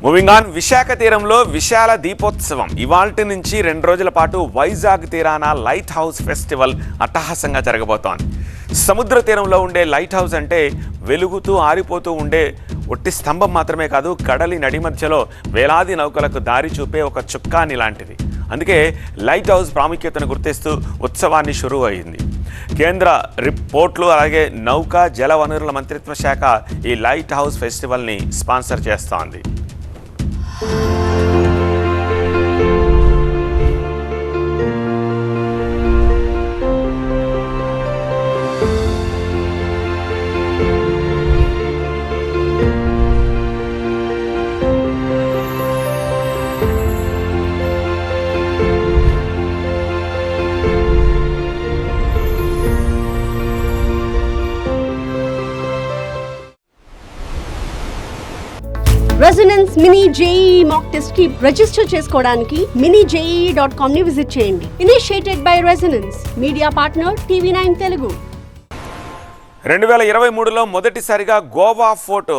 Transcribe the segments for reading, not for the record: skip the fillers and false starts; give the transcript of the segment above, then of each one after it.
Moving on, Visakha తీరంలో విశాల దీపోత్సవం ఇవాల్టి నుంచి 2 రోజుల పాటు వైజాగ్ తీరాన లైట్ హౌస్ ఫెస్టివల్ అట్టహాసంగా జరగబోతోంది. సముద్ర తీరంలో ఉండే లైట్ హౌస్ అంటే వెలుగుతూ ఆరిపోతూ ఉండే ఒట్టి స్తంభం మాత్రమే కాదు, కడలి నడి మధ్యలో వేలాది నౌకలకు దారి చూపే ఒక చుక్కాని లాంటిది. అందుకే లైట్ హౌస్ ప్రాముఖ్యతను గుర్తిస్తూ ఉత్సవాన్ని షురూ అయింది. కేంద్ర పోర్ట్లు అలాగే నౌకా జల వనరుల మంత్రిత్వ శాఖ ఈ లైట్ హౌస్ ఫెస్టివల్ని స్పాన్సర్ చేస్తోంది. Resonance mini JEE mock test కి రిజిస్టర్ చేసుకోవడానికి minijee.com ని విజిట్ చేయండి. Initiated by Resonance, media partner TV9 Telugu. 2023లో మొదటిసారిగా గోవా ఫోర్ట్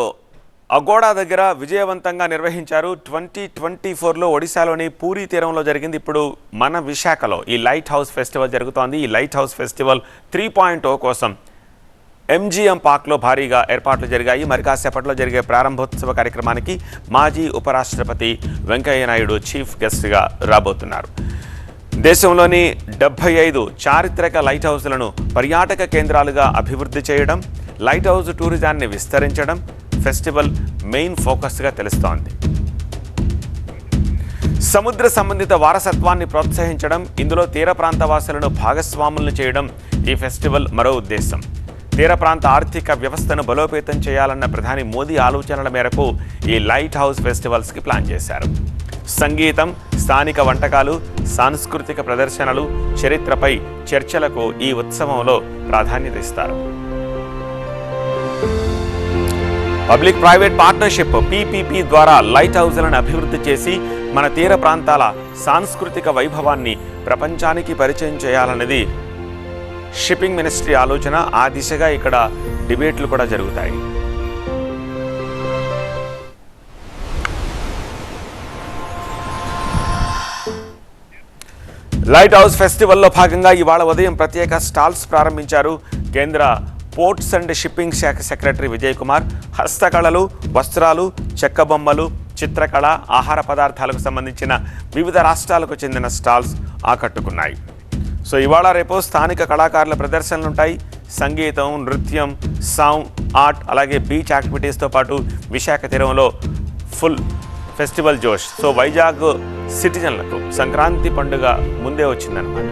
అగోడా దగ్గర విజయవంతంగా నిర్వహించారు. 2024లో ఒడిశాలోని పూరీ తీరంలో జరిగింది. ఇప్పుడు మన విశాఖలో ఈ లైట్ హౌస్ ఫెస్టివల్ జరుగుతోంది. ఈ లైట్ హౌస్ ఫెస్టివల్ 3.0 కోసం MGM పార్క్లో భారీగా ఏర్పాట్లు జరిగాయి. మరి కాసేపట్లో జరిగే ప్రారంభోత్సవ కార్యక్రమానికి మాజీ ఉపరాష్ట్రపతి వెంకయ్య నాయుడు చీఫ్ గెస్ట్గా రాబోతున్నారు. దేశంలోని 75 చారిత్రక లైట్ హౌస్లను పర్యాటక కేంద్రాలుగా అభివృద్ధి చేయడం, లైట్ హౌస్ టూరిజాన్ని విస్తరించడం ఫెస్టివల్ మెయిన్ ఫోకస్గా తెలుస్తోంది. సముద్ర సంబంధిత వారసత్వాన్ని ప్రోత్సహించడం, ఇందులో తీర ప్రాంత వాసులను భాగస్వాములను చేయడం ఈ ఫెస్టివల్ మరో ఉద్దేశం. తీర ప్రాంత ఆర్థిక వ్యవస్థను బలోపేతం చేయాలన్న ప్రధాని మోదీ ఆలోచనల మేరకు ఈ లైట్ హౌస్ ఫెస్టివల్స్కి ప్లాన్ చేశారు. సంగీతం, స్థానిక వంటకాలు, సాంస్కృతిక ప్రదర్శనలు, చరిత్రపై చర్చలకు ఈ ఉత్సవంలో ప్రాధాన్యత ఇస్తారు. పబ్లిక్ ప్రైవేట్ పార్ట్నర్షిప్ PPP ద్వారా లైట్ హౌస్లను అభివృద్ధి చేసి మన తీర ప్రాంతాల సాంస్కృతిక వైభవాన్ని ప్రపంచానికి పరిచయం చేయాలన్నది షిప్పింగ్ మినిస్ట్రీ ఆలోచన. ఆ దిశగా ఇక్కడ డిబేట్లు కూడా జరుగుతాయి. లైట్ హౌస్ ఫెస్టివల్లో భాగంగా ఇవాళ ఉదయం ప్రత్యేక స్టాల్స్ ప్రారంభించారు. కేంద్ర పోర్ట్స్ అండ్ షిప్పింగ్ శాఖ సెక్రటరీ విజయ్ కుమార్ హస్తకళలు, వస్త్రాలు, చెక్క బొమ్మలు, చిత్రకళ, ఆహార పదార్థాలకు సంబంధించిన వివిధ రాష్ట్రాలకు చెందిన స్టాల్స్ ఆకట్టుకున్నాయి. సో ఇవాళ రేపు స్థానిక కళాకారుల ప్రదర్శనలు ఉంటాయి. సంగీతం, నృత్యం, సౌండ్, ఆర్ట్ అలాగే బీచ్ యాక్టివిటీస్తో పాటు విశాఖ తీరంలో ఫుల్ ఫెస్టివల్ జోష్. సో వైజాగ్ సిటిజన్లకు సంక్రాంతి పండుగ ముందే వచ్చిందనమాట.